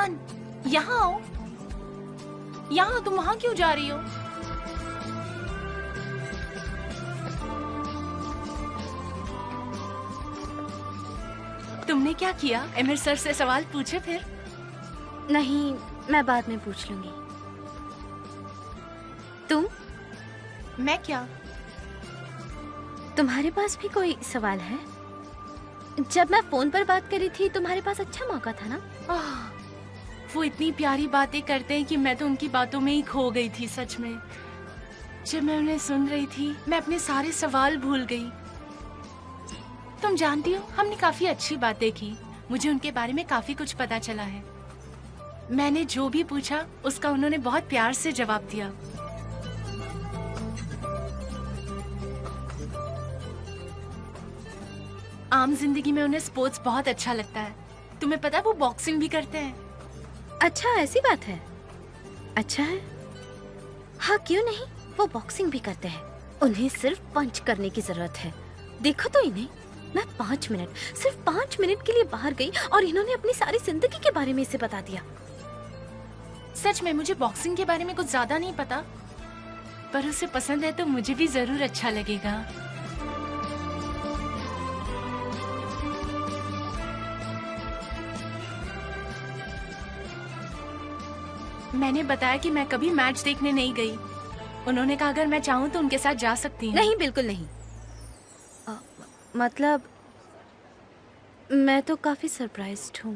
रियान, यहाँ आओ। यहाँ, तुम वहाँ क्यों जा रही हो? तुमने क्या किया? एमिर सर से सवाल पूछे फिर? नहीं, मैं बाद में पूछ लूंगी। तुम? मैं क्या? तुम्हारे पास भी कोई सवाल है? जब मैं फोन पर बात करी थी तुम्हारे पास अच्छा मौका था ना? वो इतनी प्यारी बातें करते हैं कि मैं तो उनकी बातों में ही खो गई थी। सच में जब मैं उन्हें सुन रही थी मैं अपने सारे सवाल भूल गई। तुम जानती हो, हमने काफी अच्छी बातें की। मुझे उनके बारे में काफी कुछ पता चला है। मैंने जो भी पूछा उसका उन्होंने बहुत प्यार से जवाब दिया। आम जिंदगी में उन्हें स्पोर्ट्स बहुत अच्छा लगता है। तुम्हें पता है वो बॉक्सिंग भी करते हैं। अच्छा, ऐसी बात है? अच्छा है। हाँ, क्यों नहीं, वो बॉक्सिंग भी करते हैं। उन्हें सिर्फ पंच करने की जरूरत है। देखो तो इन्हें। मैं 5 मिनट, सिर्फ 5 मिनट के लिए बाहर गई और इन्होंने अपनी सारी जिंदगी के बारे में इसे बता दिया। सच में मुझे बॉक्सिंग के बारे में कुछ ज्यादा नहीं पता, पर उसे पसंद है तो मुझे भी जरूर अच्छा लगेगा। मैंने बताया कि मैं कभी मैच देखने नहीं गई। उन्होंने कहा अगर मैं चाहूँ तो उनके साथ जा सकती हूँ। नहीं, बिल्कुल नहीं। मतलब मैं तो काफी सरप्राइज्ड हूँ।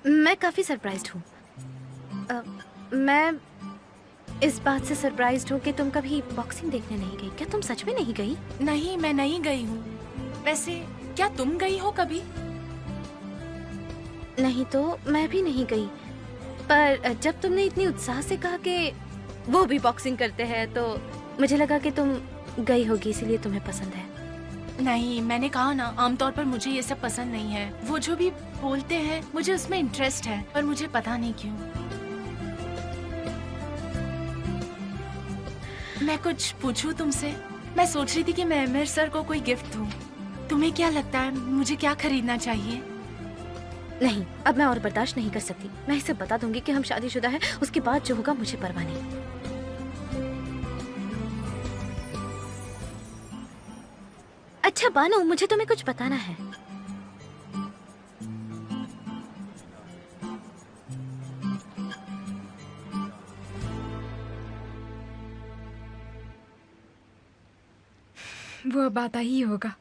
मैं काफी सरप्राइज्ड हूँ। मैं इस बात से सरप्राइज्ड हूँ कि तुम कभी बॉक्सिंग देखने नहीं गई। क्या तुम सच में नहीं गई? नहीं, मैं नहीं गई हूँ। वैसे क्या तुम गई हो कभी? नहीं तो मैं भी नहीं गई, पर जब तुमने इतनी उत्साह से कहा कि वो भी बॉक्सिंग करते हैं तो मुझे लगा कि तुम गई होगी, इसीलिए तुम्हें पसंद है। नहीं, मैंने कहा ना, आमतौर पर मुझे ये सब पसंद नहीं है। वो जो भी बोलते हैं मुझे उसमें इंटरेस्ट है, पर मुझे पता नहीं क्यों। मैं कुछ पूछूं तुमसे? मैं सोच रही थी कि मैं एमिर सर को कोई गिफ्ट दूं। तुम्हें क्या लगता है मुझे क्या खरीदना चाहिए? नहीं, अब मैं और बर्दाश्त नहीं कर सकती। मैं इसे बता दूंगी कि हम शादीशुदा हैं। उसके बाद जो होगा मुझे परवाह नहीं। अच्छा बानो, मुझे तुम्हें कुछ बताना है। वो अब आता ही होगा।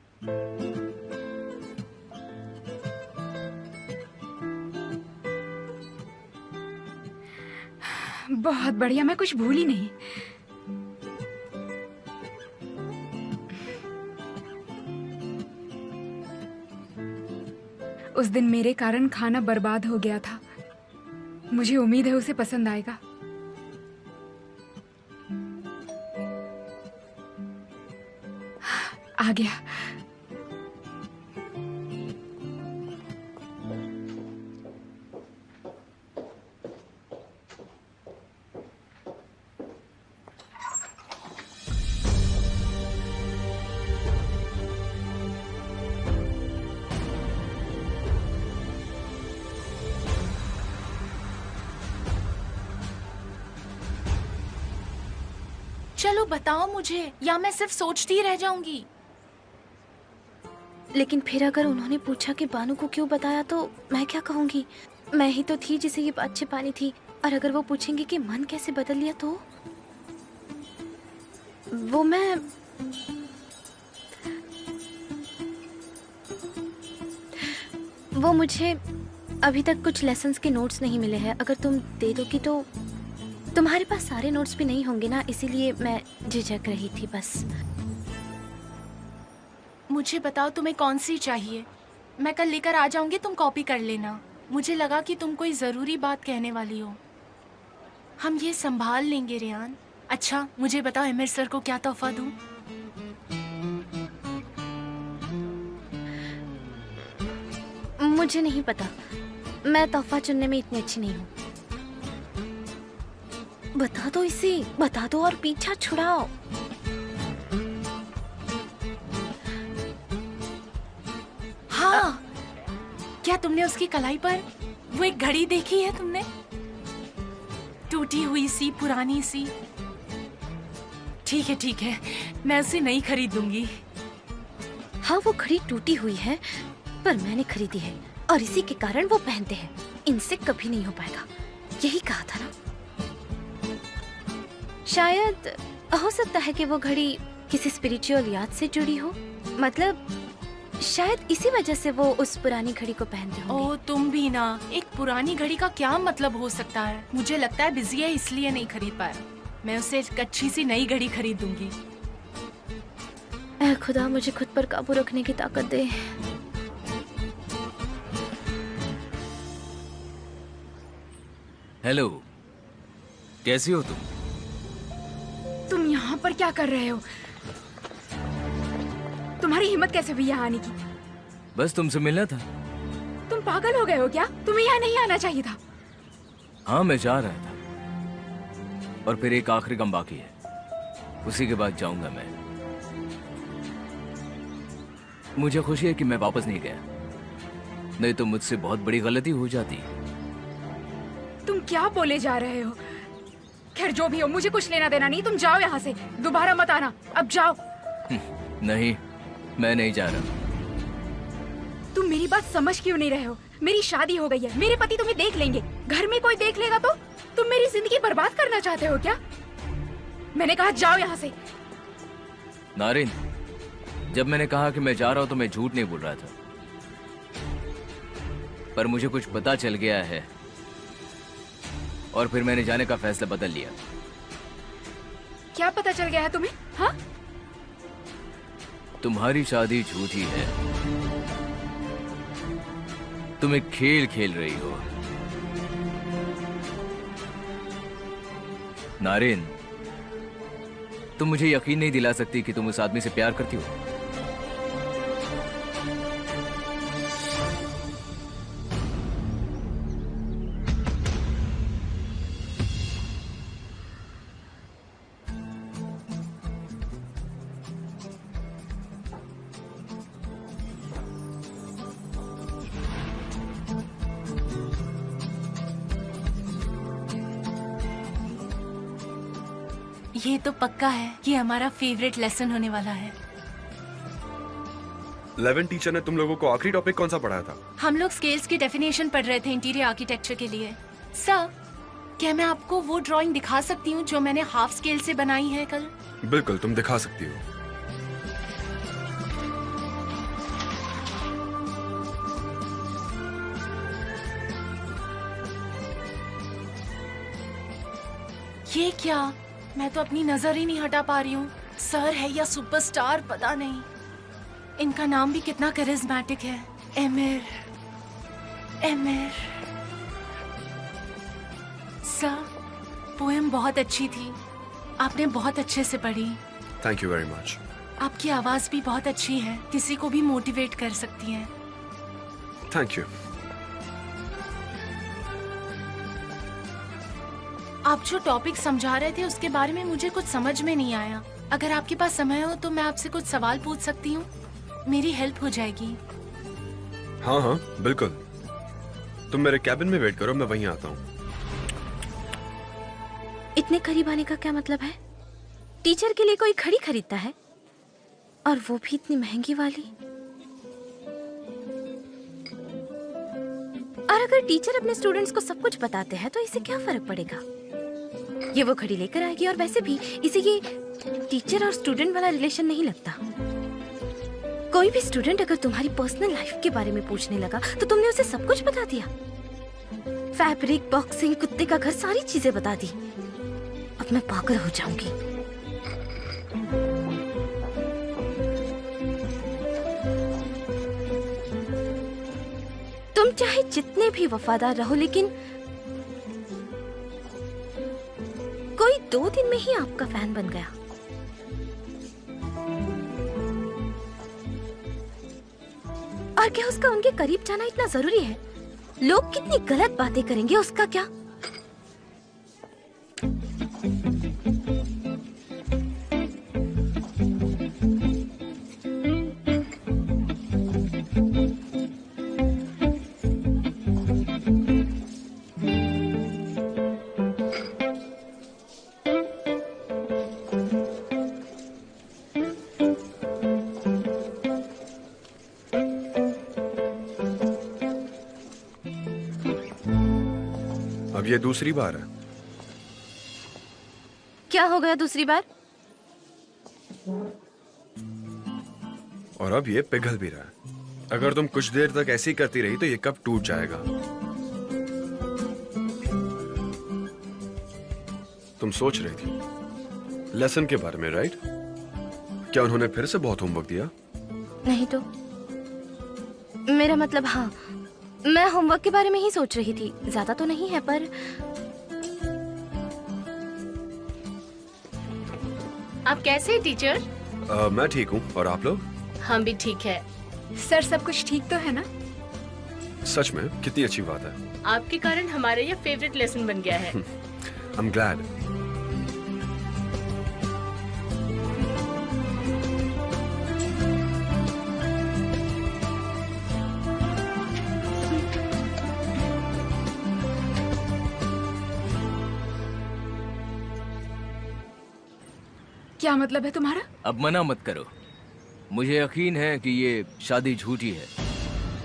बहुत बढ़िया, मैं कुछ भूली नहीं। उस दिन मेरे कारण खाना बर्बाद हो गया था। मुझे उम्मीद है उसे पसंद आएगा। आ गया। चलो बताओ मुझे, या मैं सिर्फ सोचती ही रह जाऊंगी। लेकिन फिर अगर उन्होंने पूछा कि बानू को क्यों बताया तो मैं क्या कहूंगी? मैं ही तो थी जिसे ये बात छिपानी थी। और अगर वो पूछेंगे कि मन कैसे बदल लिया तो वो मुझे अभी तक कुछ लेसन्स के नोट्स नहीं मिले हैं। अगर तुम दे दोगी तो। तुम्हारे पास सारे नोट्स भी नहीं होंगे ना, इसीलिए मैं झिझक रही थी बस। मुझे बताओ तुम्हें कौन सी चाहिए। मैं कल लेकर आ जाऊंगी, तुम कॉपी कर लेना। मुझे लगा कि तुम कोई जरूरी बात कहने वाली हो। हम ये संभाल लेंगे रियान। अच्छा मुझे बताओ, एमिर सर को क्या तोहफा दूं? मुझे नहीं पता, मैं तोहफा चुनने में इतनी अच्छी नहीं हूँ। बता दो इसे, बता दो और पीछा छुड़ाओ। हाँ, क्या तुमने उसकी कलाई पर वो एक घड़ी देखी है तुमने? टूटी हुई सी, पुरानी सी। ठीक है, मैं उसे नहीं खरीदूंगी। हाँ, वो घड़ी टूटी हुई है, पर मैंने खरीदी है और इसी के कारण वो पहनते हैं। इनसे कभी नहीं हो पाएगा, यही कहा था ना। शायद हो सकता है कि वो घड़ी किसी स्पिरिचुअल याद से जुड़ी हो। मतलब शायद इसी वजह से वो उस पुरानी घड़ी को पहनते होंगे। ओ तुम भी ना, एक पुरानी घड़ी का क्या मतलब हो सकता है? मुझे लगता है बिजी है इसलिए नहीं खरीद पाया। मैं उसे एक अच्छी सी नई घड़ी खरीदूंगी। ऐ खुदा, मुझे खुद पर काबू रखने की ताकत दे। हेलो, कैसी हो तुम? तुम यहाँ पर क्या कर रहे हो? तुम्हारी हिम्मत कैसे हुई यहाँ आने की? बस तुमसे मिलना था। तुम पागल हो गए हो क्या? तुम्हें यहाँ नहीं आना चाहिए था। हाँ, मैं जा रहा था और फिर एक आखिरी काम बाकी है, उसी के बाद जाऊंगा मैं। मुझे खुशी है कि मैं वापस नहीं गया, नहीं तो मुझसे बहुत बड़ी गलती हो जाती। तुम क्या बोले जा रहे हो? खैर जो भी हो, मुझे कुछ लेना देना नहीं। तुम जाओ यहाँ से, दोबारा मत आना। अब जाओ। नहीं, मैं नहीं जा रहा। तुम मेरी बात समझ क्यों नहीं रहे हो? मेरी शादी हो गई है, मेरे पति तुम्हें देख लेंगे। घर में कोई देख लेगा तो तुम मेरी जिंदगी बर्बाद करना चाहते हो क्या? मैंने कहा जाओ यहाँ से। नारिन, जब मैंने कहा कि मैं जा रहा हूं तो मैं झूठ नहीं बोल रहा था, पर मुझे कुछ पता चल गया है और फिर मैंने जाने का फैसला बदल लिया। क्या पता चल गया है तुम्हें? हाँ, तुम्हारी शादी झूठी है। तुम एक खेल खेल रही हो। नारिन, तुम मुझे यकीन नहीं दिला सकती कि तुम उस आदमी से प्यार करती हो। ये तो पक्का है कि हमारा फेवरेट लेसन होने वाला है। 11 टीचर ने तुम लोगों को आखिरी टॉपिक कौन सा पढ़ाया था? हम लोग स्केल्स की डेफिनेशन पढ़ रहे थे इंटीरियर आर्किटेक्चर के लिए। सर, क्या मैं आपको वो ड्राइंग दिखा सकती हूँ जो मैंने हाफ स्केल से बनाई है कल? बिल्कुल, तुम दिखा सकती हो। ये क्या? मैं तो अपनी नजर ही नहीं हटा पा रही हूँ। सर है या सुपरस्टार पता नहीं। इनका नाम भी कितना करिश्मेटिक है, एमिर। एमिर। सर, पोएम बहुत अच्छी थी, आपने बहुत अच्छे से पढ़ी। Thank you very much. आपकी आवाज भी बहुत अच्छी है, किसी को भी मोटिवेट कर सकती है। Thank you. आप जो टॉपिक समझा रहे थे उसके बारे में मुझे कुछ समझ में नहीं आया। अगर आपके पास समय हो तो मैं आपसे कुछ सवाल पूछ सकती हूँ? मेरी हेल्प हो जाएगी। हाँ हाँ बिल्कुल, तुम मेरे कैबिन में वेट करो, मैं वहीं आता हूँ। इतने करीब आने का क्या मतलब है? टीचर के लिए कोई घड़ी खरीदता है, और वो भी इतनी महंगी वाली। और अगर टीचर अपने स्टूडेंट्स को सब कुछ बताते हैं तो इससे क्या फर्क पड़ेगा? ये वो घड़ी लेकर आएगी, और वैसे भी इसे ये टीचर और स्टूडेंट वाला रिलेशन नहीं लगता। कोई भी स्टूडेंट अगर तुम्हारी पर्सनल लाइफ के बारे में पूछने लगा तो तुमने उसे सब कुछ बता दिया। फैब्रिक, बॉक्सिंग, कुत्ते का घर, सारी चीजें बता दी। अब मैं पागल हो जाऊंगी। तुम चाहे जितने भी वफादार रहो, लेकिन कोई 2 दिन में ही आपका फैन बन गया। और क्या उसका उनके करीब जाना इतना जरूरी है? लोग कितनी गलत बातें करेंगे उसका क्या? अब ये दूसरी बार है। क्या हो गया दूसरी बार? और अब ये पिघल भी रहा है। अगर तुम कुछ देर तक ऐसे ही करती रही तो ये कप टूट जाएगा। तुम सोच रही थी लेसन के बारे में, राइट? क्या उन्होंने फिर से बहुत होमवर्क दिया? नहीं तो मेरा मतलब, हाँ, मैं होमवर्क के बारे में ही सोच रही थी। ज्यादा तो नहीं है पर आप कैसे हैं टीचर? मैं ठीक हूँ, और आप लोग? हम भी ठीक है। सर सब कुछ ठीक तो है ना? सच में कितनी अच्छी बात है। आपके कारण हमारा ये फेवरेट लेसन बन गया है। I'm glad. क्या मतलब है तुम्हारा? अब मना मत करो। मुझे यकीन है कि ये शादी झूठी है।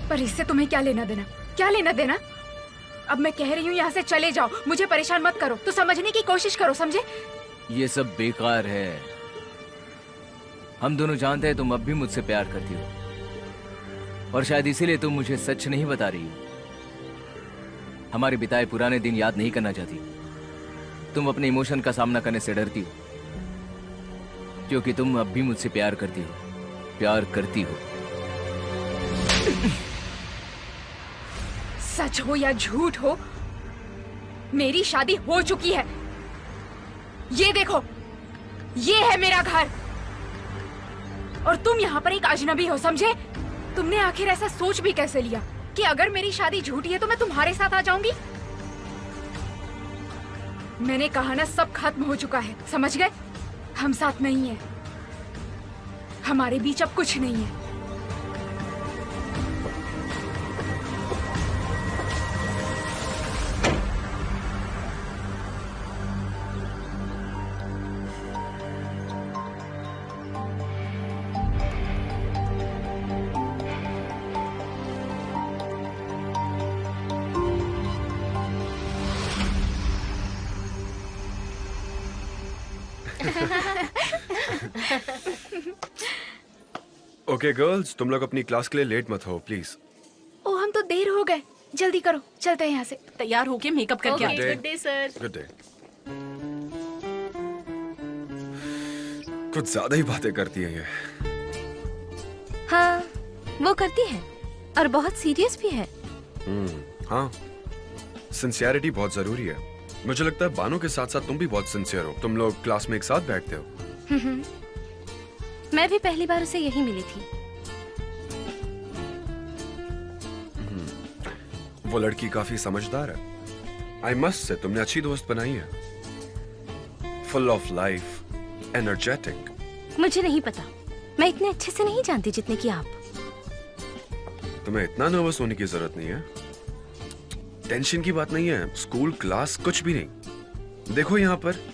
पर इससे तुम्हें क्या लेना देना? क्या लेना देना? अब मैं कह रही हूँ यहाँ से चले जाओ, मुझे परेशान मत करो। तो समझने की कोशिश करो, समझे? ये सब बेकार है। हम दोनों जानते हैं तुम अब भी मुझसे प्यार करती हो, और शायद इसीलिए तुम मुझे सच नहीं बता रही हो। हमारे बिताए पुराने दिन याद नहीं करना चाहती। तुम अपने इमोशन का सामना करने से डरती हो, क्योंकि तुम अब भी मुझसे प्यार करती हो। प्यार करती हो। सच हो या झूठ हो, मेरी शादी हो चुकी है। ये देखो, ये है मेरा घर, और तुम यहाँ पर एक अजनबी हो, समझे? तुमने आखिर ऐसा सोच भी कैसे लिया कि अगर मेरी शादी झूठी है तो मैं तुम्हारे साथ आ जाऊंगी? मैंने कहा ना, सब खत्म हो चुका है, समझ गए? हम साथ नहीं है, हमारे बीच अब कुछ नहीं है। ओके गर्ल्स, तुम लोग अपनी क्लास के लिए लेट मत हो प्लीज। ओ, हम तो देर हो गए, जल्दी करो, चलते हैं यहाँ से। तैयार होके मेकअप करके Okay. आते। Good day sir. Good day. कुछ ज्यादा ही बातें करती है ये। हाँ, वो करती है, और बहुत सीरियस भी है। हाँ, सिंसियरिटी बहुत जरूरी है। मुझे लगता है बानो के साथ साथ तुम भी बहुत सिंसियर हो। तुम लोग क्लास में एक साथ बैठते हो। मैं भी पहली बार उसे यही मिली थी। वो लड़की काफी समझदार है। आई मस्ट से तुमने अच्छी दोस्त बनाई है। Full of life, energetic. मुझे नहीं पता, मैं इतने अच्छे से नहीं जानती जितने कि आप। तुम्हें इतना नर्वस होने की जरूरत नहीं है। टेंशन की बात नहीं है। स्कूल, क्लास, कुछ भी नहीं। देखो यहाँ पर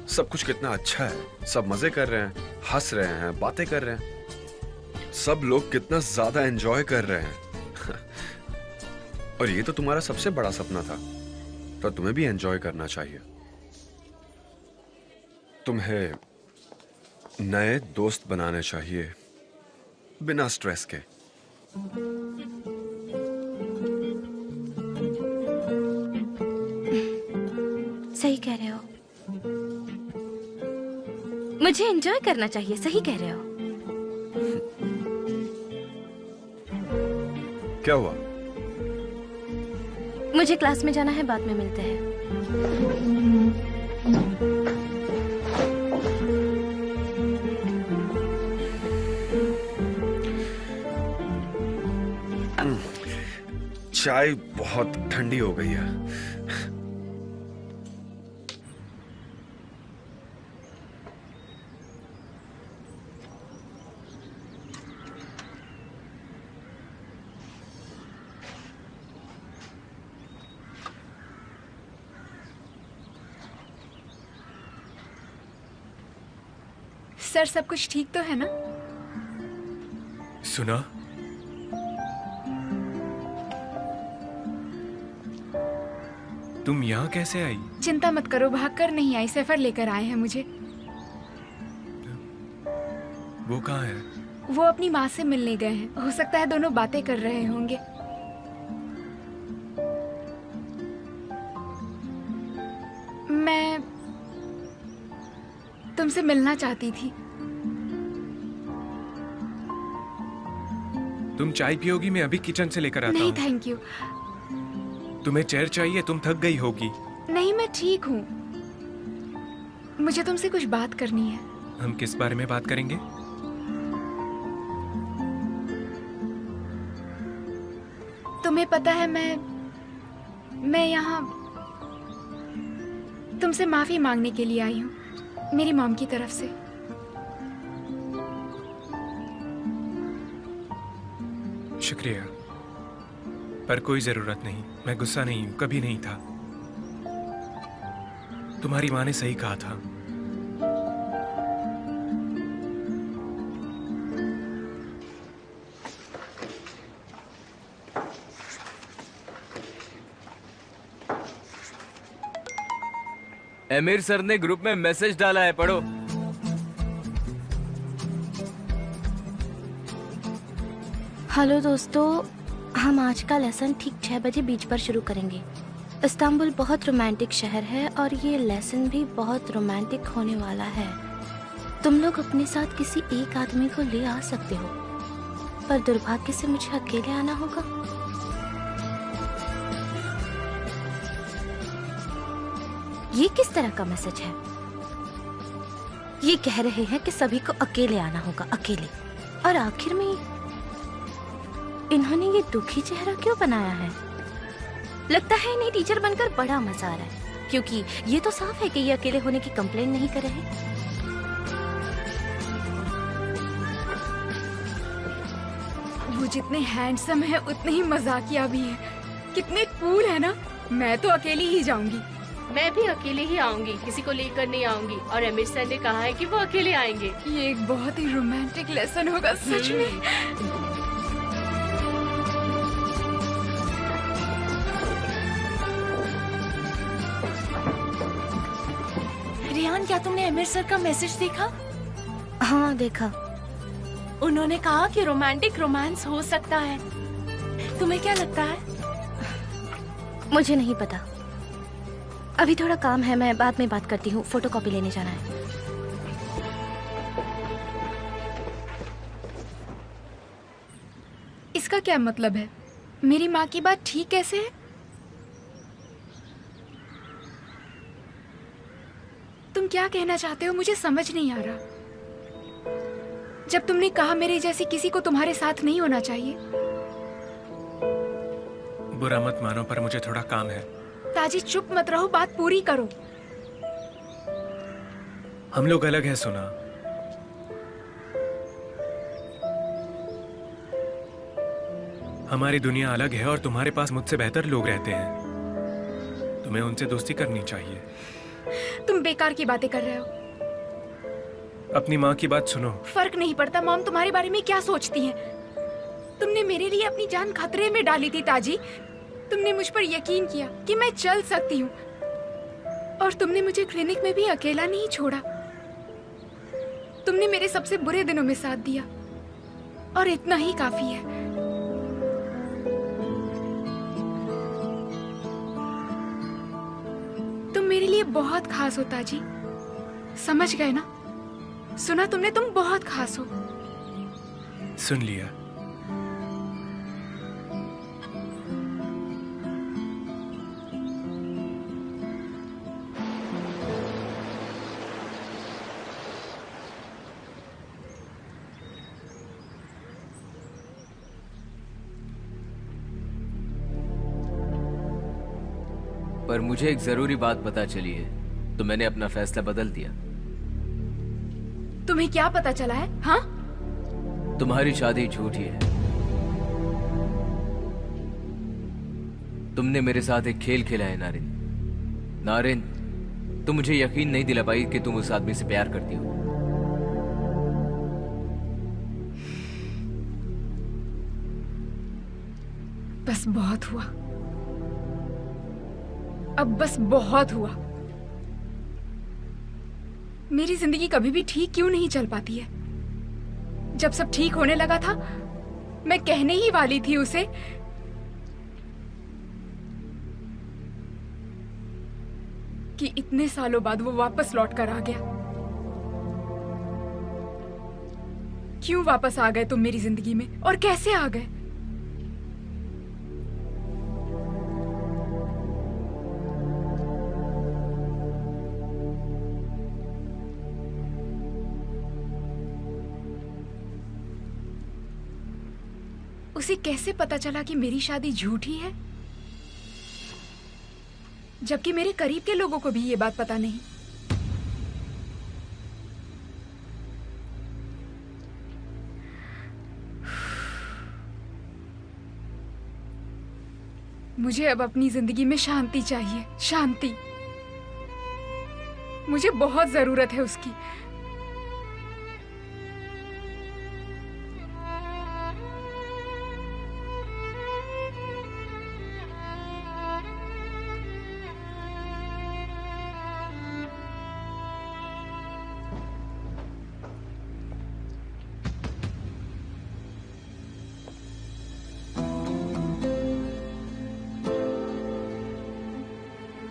सब कुछ कितना अच्छा है। सब मजे कर रहे हैं, हंस रहे हैं, बातें कर रहे हैं। सब लोग कितना ज्यादा एंजॉय कर रहे हैं। और ये तो तुम्हारा सबसे बड़ा सपना था, तो तुम्हें भी एंजॉय करना चाहिए। तुम्हें नए दोस्त बनाने चाहिए, बिना स्ट्रेस के। सही कह रहे हो, मुझे एंजॉय करना चाहिए। सही कह रहे हो। क्या हुआ? मुझे क्लास में जाना है, बाद में मिलते हैं। चाय बहुत ठंडी हो गई है। सर सब कुछ ठीक तो है ना? सुना? तुम यहाँ कैसे आई? चिंता मत करो, भागकर नहीं आई, सफर लेकर आए हैं मुझे। वो कहाँ है? वो अपनी माँ से मिलने गए हैं। हो सकता है दोनों बातें कर रहे होंगे। मैं तुमसे मिलना चाहती थी। तुम चाय पियोगी? मैं अभी किचन से लेकर आता नहीं हूँ। Thank you. तुम्हें चेयर चाहिए? तुम थक गई होगी। नहीं, मैं ठीक हूँ। मुझे तुमसे कुछ बात करनी है। हम किस बारे में बात करेंगे? तुम्हें पता है मैं यहाँ तुमसे माफी मांगने के लिए आई हूँ, मेरी मॉम की तरफ से। शुक्रिया, पर कोई जरूरत नहीं। मैं गुस्सा नहीं हूँ, कभी नहीं था। तुम्हारी माँ ने सही कहा था। एमिर सर ने ग्रुप में मैसेज डाला है, पढ़ो। हेलो दोस्तों, हम आज का लेसन ठीक 6 बजे बीच पर शुरू करेंगे। इस्तांबुल बहुत रोमांटिक शहर है और ये लेसन भी बहुत रोमांटिक होने वाला है। तुम लोग अपने साथ किसी एक आदमी को ले आ सकते हो, पर दुर्भाग्य से मुझे अकेले आना होगा। ये किस तरह का मैसेज है? ये कह रहे हैं कि सभी को अकेले आना होगा, अकेले। और आखिर में इन्होंने ये दुखी चेहरा क्यों बनाया है? लगता है इन्हें टीचर बनकर बड़ा मजा आ रहा है, क्योंकि ये तो साफ है कि ये अकेले होने की कंप्लेन नहीं कर रहे। वो जितने हैंडसम है उतने ही मजाकिया भी है। कितने कूल है ना। मैं तो अकेली ही जाऊंगी। मैं भी अकेले ही आऊंगी, किसी को लेकर नहीं आऊंगी। और एमिर सर ने कहा है कि वो अकेले आएंगे। ये एक बहुत ही रोमांटिक लेसन होगा सच में। रियान, क्या तुमने एमिर सर का मैसेज देखा? हाँ देखा। उन्होंने कहा कि रोमांटिक रोमांस हो सकता है। तुम्हें क्या लगता है? मुझे नहीं पता, अभी थोड़ा काम है, मैं बाद में बात करती हूँ। फोटोकॉपी लेने जाना है। इसका क्या मतलब है? मेरी माँ की बात ठीक कैसे है? तुम क्या कहना चाहते हो? मुझे समझ नहीं आ रहा। जब तुमने कहा मेरे जैसी किसी को तुम्हारे साथ नहीं होना चाहिए। बुरा मत मानो, पर मुझे थोड़ा काम है। ताजी चुप मत रहो, बात पूरी करो। हम लोग अलग हैं, सुना। हमारी दुनिया अलग है और तुम्हारे पास मुझसे बेहतर लोग रहते हैं। तुम्हें उनसे दोस्ती करनी चाहिए। तुम बेकार की बातें कर रहे हो। अपनी माँ की बात सुनो। फर्क नहीं पड़ता मॉम तुम्हारे बारे में क्या सोचती है। तुमने मेरे लिए अपनी जान खतरे में डाली थी ताजी। तुमने मुझ पर यकीन किया कि मैं चल सकती हूँ, और तुमने मुझे क्लिनिक में भी अकेला नहीं छोड़ा। तुमने मेरे सबसे बुरे दिनों में साथ दिया, और इतना ही काफी है। तुम मेरे लिए बहुत खास हो ताजी, समझ गए ना? सुना तुमने, तुम बहुत खास हो। सुन लिया। पर मुझे एक जरूरी बात पता चली है, तो मैंने अपना फैसला बदल दिया। तुम्हें क्या पता चला है? हाँ, तुम्हारी शादी झूठी है। तुमने मेरे साथ एक खेल खेला है नारिन। नारिन, तुम मुझे यकीन नहीं दिला पाई कि तुम उस आदमी से प्यार करती हो। बस बहुत हुआ। अब बस बहुत हुआ। मेरी जिंदगी कभी भी ठीक क्यों नहीं चल पाती है? जब सब ठीक होने लगा था, मैं कहने ही वाली थी उसे कि इतने सालों बाद वो वापस लौट कर आ गया। क्यों वापस आ गए तुम मेरी जिंदगी में, और कैसे आ गए? उसे कैसे पता चला कि मेरी शादी झूठी है, जबकि मेरे करीब के लोगों को भी ये बात पता नहीं? मुझे अब अपनी जिंदगी में शांति चाहिए, शांति। मुझे बहुत जरूरत है उसकी।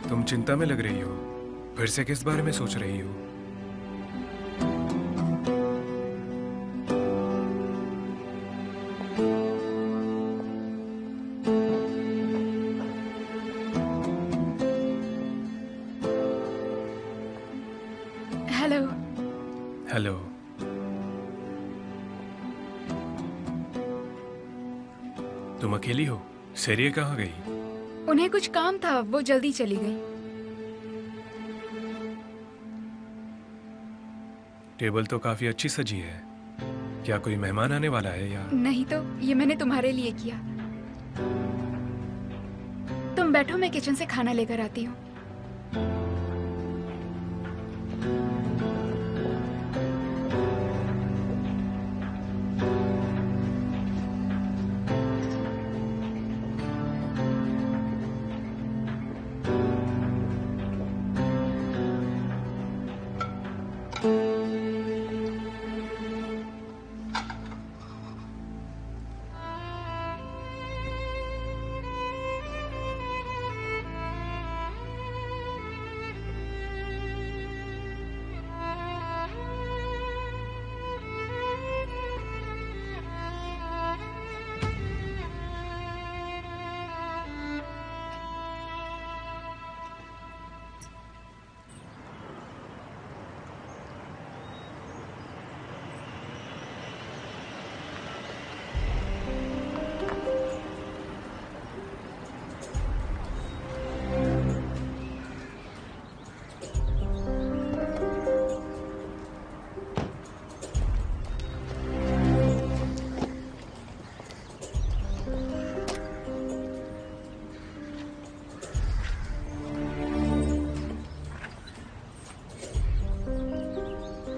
तुम चिंता में लग रही हो। फिर से किस बारे में सोच रही हो? हेलो। हेलो। तुम अकेली हो? सेरिया कहाँ गई? उन्हें कुछ काम था, वो जल्दी चली गई। टेबल तो काफी अच्छी सजी है। क्या कोई मेहमान आने वाला है या? नहीं तो, ये मैंने तुम्हारे लिए किया। तुम बैठो, मैं किचन से खाना लेकर आती हूँ।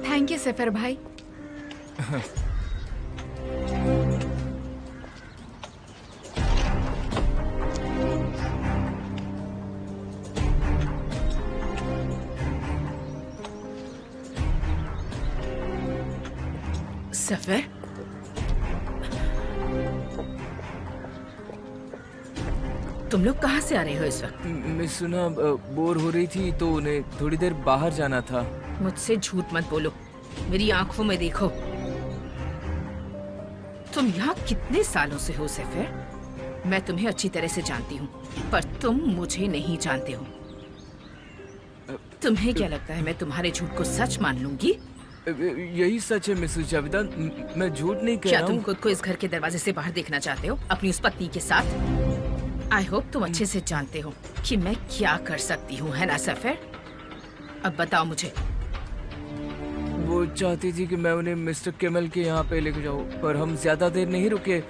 थैंक यू सफर भाई। सफर, तुम लोग कहाँ से आ रहे हो इस वक्त? मैं सुना बोर हो रही थी तो उन्हें थोड़ी देर बाहर जाना था। मुझसे झूठ मत बोलो, मेरी आंखों में देखो। तुम यहाँ कितने सालों से हो सफर? मैं तुम्हें अच्छी तरह से जानती हूँ, पर तुम मुझे नहीं जानते हो। तुम्हें क्या लगता है मैं तुम्हारे झूठ को सच मान लूंगी? यही सच है मिसेस जावेदा, मैं झूठ नहीं कह क्या रहा तुम हूँ। खुद को इस घर के दरवाजे से बाहर देखना चाहते हो अपनी उस पत्नी के साथ? आई होप तुम अच्छे से जानते हो कि मैं क्या कर सकती हूँ, है ना सफर? अब बताओ मुझे। वो चाहती थी कि मैं उन्हें मिस्टर केमल के यहाँ पे लेके जाऊँ, पर हम ज्यादा देर नहीं रुके।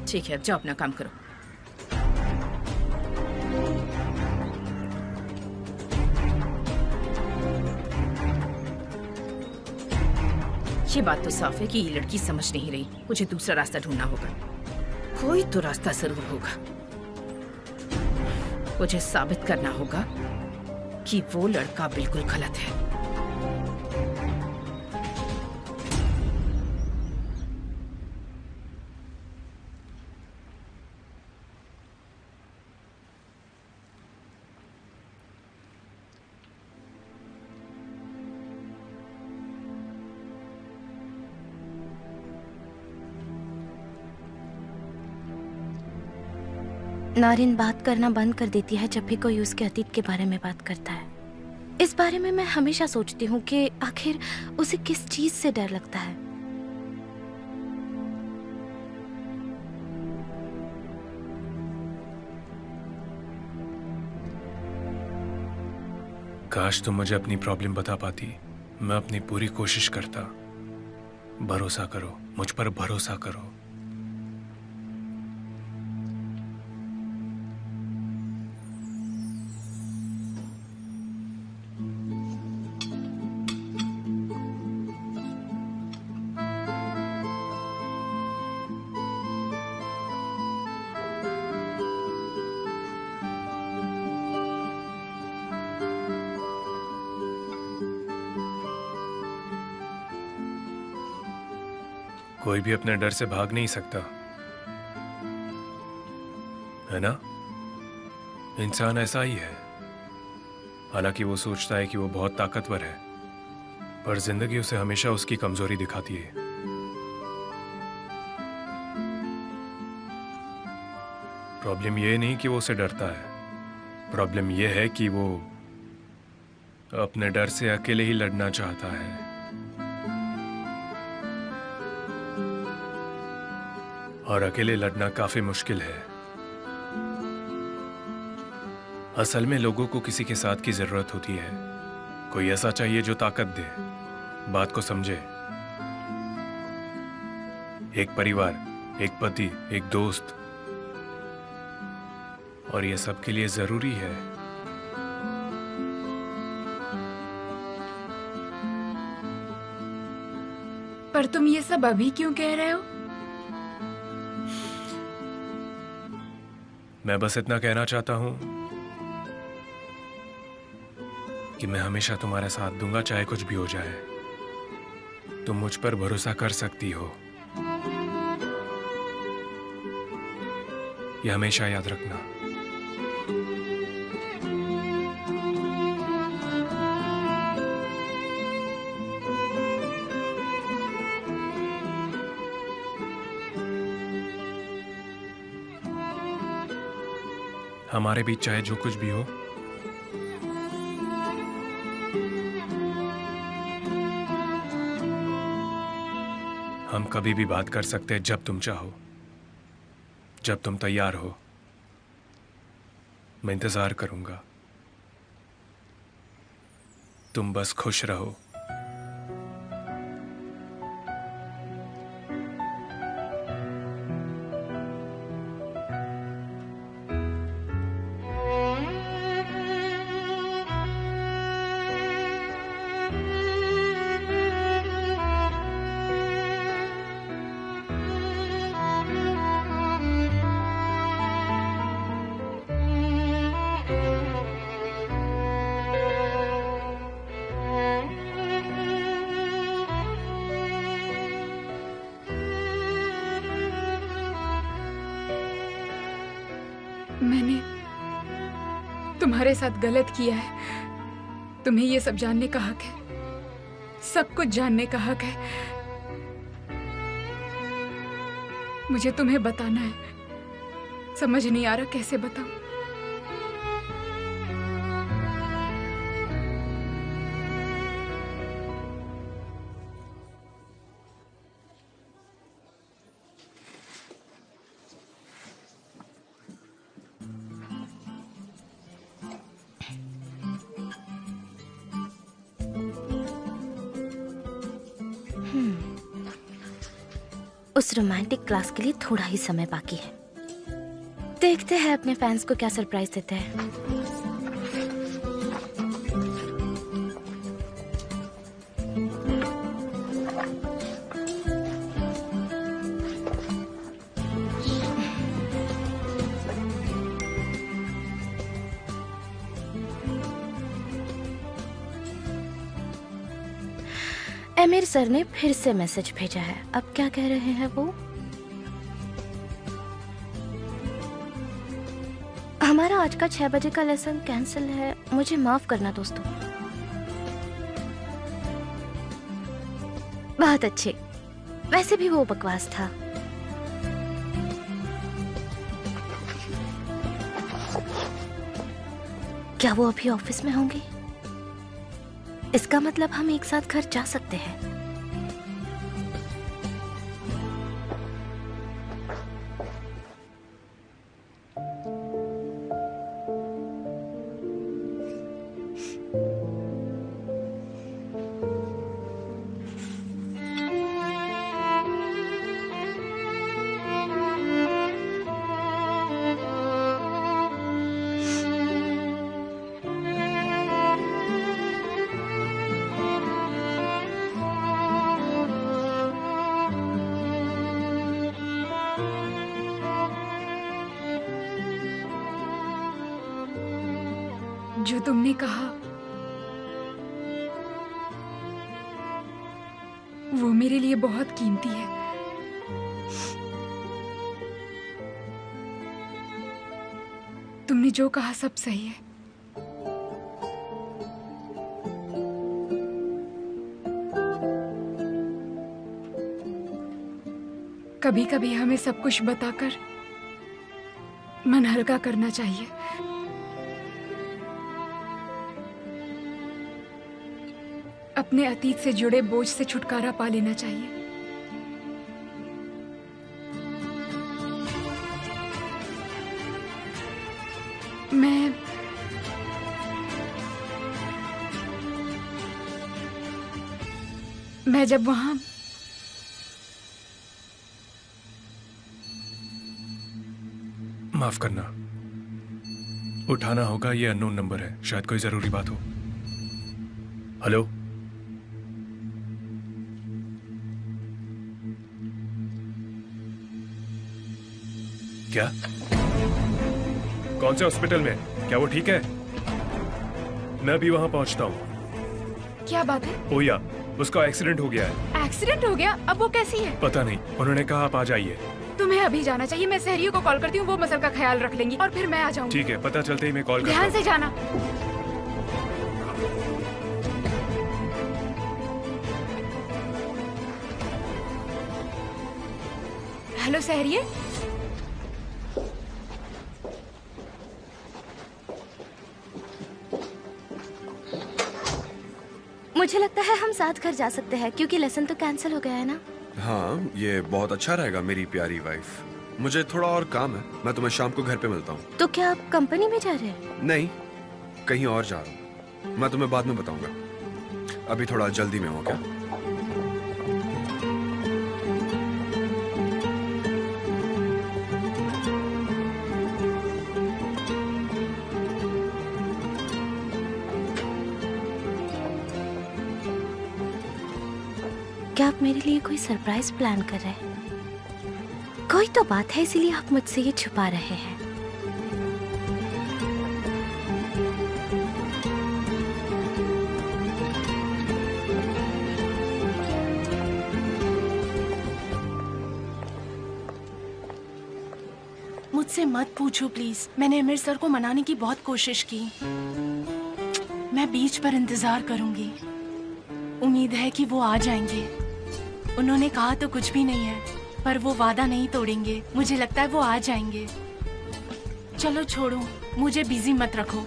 ठीक है, अब जाओ अपना काम करो। ये बात तो साफ है कि ये लड़की समझ नहीं रही। मुझे दूसरा रास्ता ढूंढना होगा। कोई तो रास्ता जरूर होगा। मुझे साबित करना होगा कि वो लड़का बिल्कुल गलत है। नारिन बात करना बंद कर देती है जब भी कोई उसके अतीत के बारे में बात करता है। इस बारे में मैं हमेशा सोचती हूँ कि आखिर उसे किस चीज से डर लगता है। काश तुम मुझे अपनी प्रॉब्लम बता पाती। मैं अपनी पूरी कोशिश करता। भरोसा करो, मुझ पर भरोसा करो। कोई भी अपने डर से भाग नहीं सकता, है ना? इंसान ऐसा ही है। हालांकि वो सोचता है कि वो बहुत ताकतवर है, पर जिंदगी उसे हमेशा उसकी कमजोरी दिखाती है। प्रॉब्लम ये नहीं कि वो उसे डरता है, प्रॉब्लम ये है कि वो अपने डर से अकेले ही लड़ना चाहता है। और अकेले लड़ना काफी मुश्किल है। असल में लोगों को किसी के साथ की जरूरत होती है। कोई ऐसा चाहिए जो ताकत दे, बात को समझे। एक परिवार, एक पति, एक दोस्त, और ये सबके लिए जरूरी है। पर तुम ये सब अभी क्यों कह रहे हो? मैं बस इतना कहना चाहता हूं कि मैं हमेशा तुम्हारा साथ दूंगा, चाहे कुछ भी हो जाए। तुम मुझ पर भरोसा कर सकती हो, ये हमेशा याद रखना। हमारे बीच चाहे जो कुछ भी हो, हम कभी भी बात कर सकते हैं जब तुम चाहो, जब तुम तैयार हो। मैं इंतजार करूंगा। तुम बस खुश रहो। मैंने तुम्हारे साथ गलत किया है। तुम्हें ये सब जानने का हक है, सब कुछ जानने का हक है। मुझे तुम्हें बताना है, समझ नहीं आ रहा कैसे बताऊं। उस रोमांटिक क्लास के लिए थोड़ा ही समय बाकी है। देखते हैं अपने फैंस को क्या सरप्राइज देते हैं। एमिर सर ने फिर से मैसेज भेजा है। अब क्या कह रहे हैं वो? हमारा आज का 6 बजे का लेसन कैंसिल है। मुझे माफ करना दोस्तों। बहुत अच्छे। वैसे भी वो बकवास था। क्या वो अभी ऑफिस में होंगे? इसका मतलब हम एक साथ घर जा सकते हैं। जो तुमने कहा वो मेरे लिए बहुत कीमती है। तुमने जो कहा सब सही है। कभी कभी हमें सब कुछ बताकर मन हल्का करना चाहिए। अपने अतीत से जुड़े बोझ से छुटकारा पा लेना चाहिए। मैं जब वहां माफ करना, उठाना होगा। ये अननोन नंबर है, शायद कोई जरूरी बात हो। हेलो, क्या? कौन से हॉस्पिटल में? क्या वो ठीक है? मैं भी वहां पहुंचता हूँ। क्या बात है? ओया, उसका एक्सीडेंट हो गया है। एक्सीडेंट हो गया? अब वो कैसी है? पता नहीं, उन्होंने कहा आप आ जाइए। तुम्हें अभी जाना चाहिए। मैं सहरियों को कॉल करती हूँ, वो मसल का ख्याल रख लेंगी और फिर मैं आ जाऊंगी। ठीक है, पता चलते ही मैं कॉल करता ध्यान से जाना। हेलो सहरिये। मुझे लगता है हम साथ घर जा सकते हैं क्योंकि लेसन तो कैंसिल हो गया है ना। हाँ, ये बहुत अच्छा रहेगा मेरी प्यारी वाइफ। मुझे थोड़ा और काम है, मैं तुम्हें शाम को घर पे मिलता हूँ। तो क्या आप कंपनी में जा रहे हैं? नहीं, कहीं और जा रहा हूँ। मैं तुम्हें बाद में बताऊंगा। अभी थोड़ा जल्दी में हूँ। क्या? क्या आप मेरे लिए कोई सरप्राइज प्लान कर रहे हैं? कोई तो बात है इसीलिए आप मुझसे ये छुपा रहे हैं। मुझसे मत पूछो प्लीज। मैंने अमीर सर को मनाने की बहुत कोशिश की। मैं बीच पर इंतजार करूंगी। उम्मीद है कि वो आ जाएंगे। उन्होंने कहा तो कुछ भी नहीं है, पर वो वादा नहीं तोड़ेंगे। मुझे लगता है वो आ जाएंगे। चलो छोड़ो, मुझे बिजी मत रखो।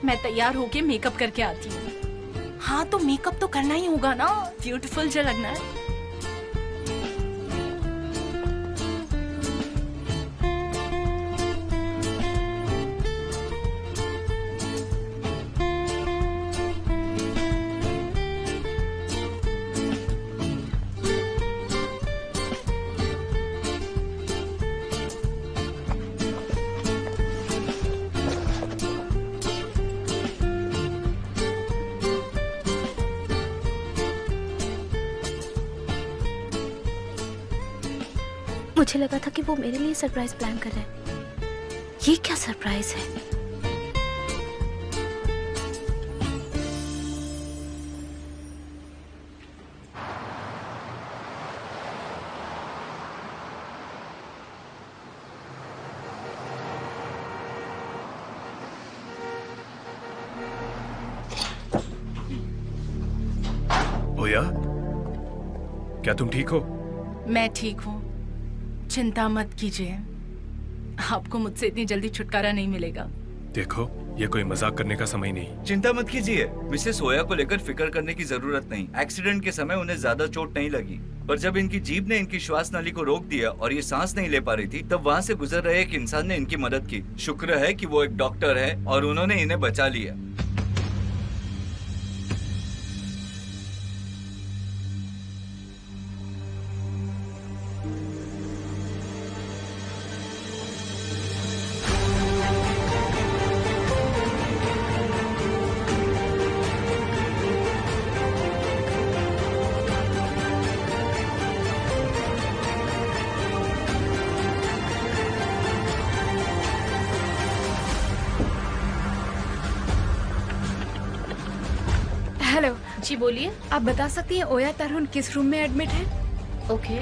मैं तैयार होके मेकअप करके आती हूँ। हाँ, तो मेकअप तो करना ही होगा ना, ब्यूटीफुल जो लगना है। मुझे लगा था कि वो मेरे लिए सरप्राइज प्लान कर रहे हैं। ये क्या सरप्राइज है? ओया, क्या तुम ठीक हो? मैं ठीक हूँ, चिंता मत कीजिए। आपको मुझसे इतनी जल्दी छुटकारा नहीं मिलेगा। देखो, ये कोई मजाक करने का समय नहीं। चिंता मत कीजिए, मिसेस ओया को लेकर फिक्र करने की जरूरत नहीं। एक्सीडेंट के समय उन्हें ज्यादा चोट नहीं लगी, पर जब इनकी जीभ ने इनकी श्वास नली को रोक दिया और ये सांस नहीं ले पा रही थी, तब वहाँ से गुजर रहे एक इंसान ने इनकी मदद की। शुक्र है कि वो एक डॉक्टर है और उन्होंने इन्हें बचा लिया। हेलो, जी बोलिए। आप बता सकती हैं ओया तरुण किस रूम में एडमिट है? ओके।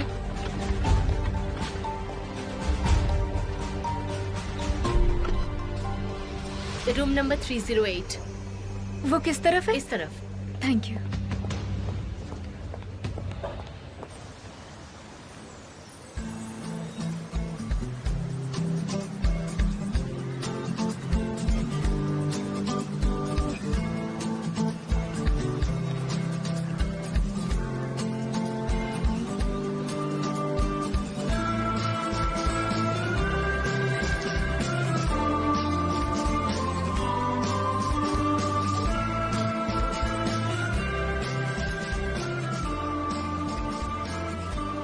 Room number 308। वो किस तरफ है? इस तरफ। Thank you.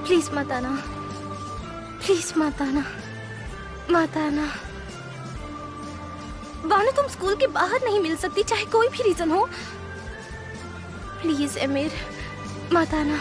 प्लीज मत आना, प्लीज मत आना, मत आना। बानू, तुम स्कूल के बाहर नहीं मिल सकती, चाहे कोई भी रीजन हो। प्लीज एमिर, मत आना।